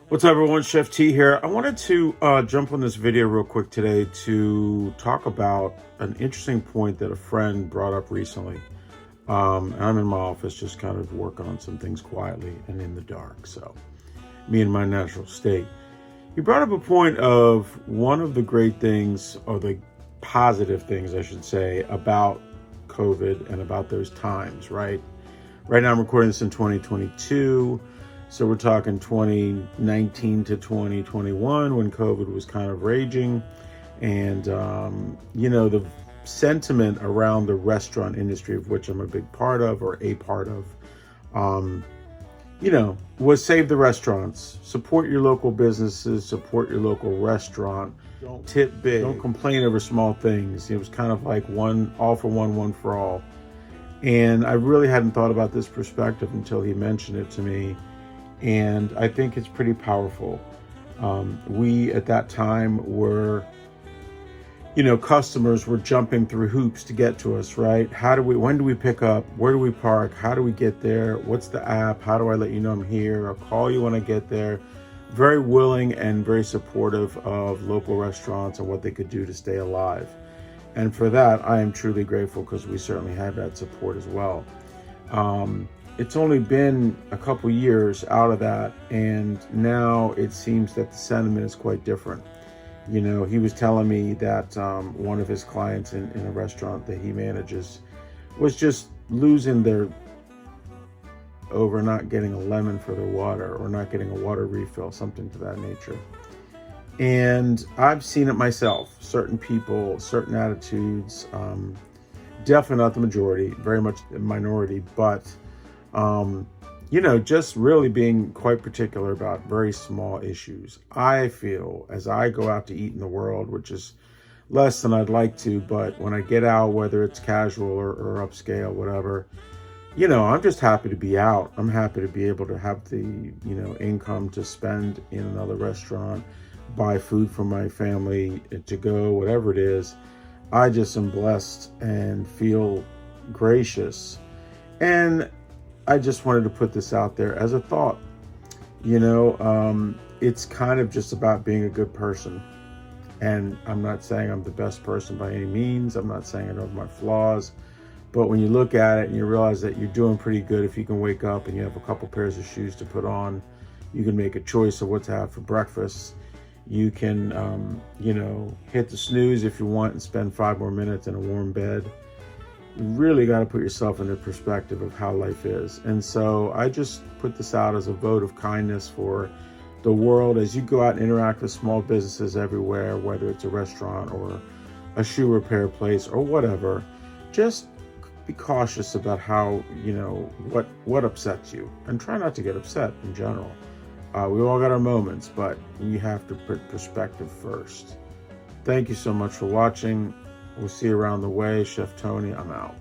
What's up, everyone? Chef T here. I wanted to jump on this video real quick today to talk about an interesting point that a friend brought up recently. And I'm in my office just kind of working on some things quietly and in the dark. So me in my natural state. He brought up a point of one of the great things, or the positive things, I should say, about COVID and about those times, right? Right now I'm recording this in 2022. So we're talking 2019 to 2021 when COVID was kind of raging. And, the sentiment around the restaurant industry, of which I'm a big part of, or a part of, was save the restaurants, support your local businesses, support your local restaurant, don't tip big, don't complain over small things. It was kind of like all for one, one for all. And I really hadn't thought about this perspective until he mentioned it to me. And I think it's pretty powerful. We, at that time, were, customers were jumping through hoops to get to us, right? When do we pick up? Where do we park? How do we get there? What's the app? How do I let you know I'm here? I'll call you when I get there. Very willing and very supportive of local restaurants and what they could do to stay alive. And for that, I am truly grateful, because we certainly had that support as well. It's only been a couple years out of that, and now it seems that the sentiment is quite different. He was telling me that one of his clients in a restaurant that he manages was just losing their over not getting a lemon for their water, or not getting a water refill, something to that nature. And I've seen it myself. Certain people, certain attitudes, definitely not the majority, very much the minority, but just really being quite particular about very small issues. I feel, as I go out to eat in the world, which is less than I'd like to, but when I get out, whether it's casual or upscale, whatever, I'm just happy to be out. I'm happy to be able to have the, income to spend in another restaurant, buy food for my family to go, whatever it is. I just am blessed and feel gracious. And I just wanted to put this out there as a thought. It's kind of just about being a good person. And I'm not saying I'm the best person by any means. I'm not saying I don't have my flaws. But when you look at it and you realize that you're doing pretty good, if you can wake up and you have a couple pairs of shoes to put on, you can make a choice of what to have for breakfast. You can, hit the snooze if you want and spend 5 more minutes in a warm bed. You really got to put yourself in the perspective of how life is. And so I just put this out as a vote of kindness for the world as you go out and interact with small businesses everywhere, whether it's a restaurant or a shoe repair place or whatever. Just be cautious about how, what upsets you, and try not to get upset in general. We all got our moments, but you have to put perspective first. Thank you so much for watching. We'll see you around the way. Chef Tony, I'm out.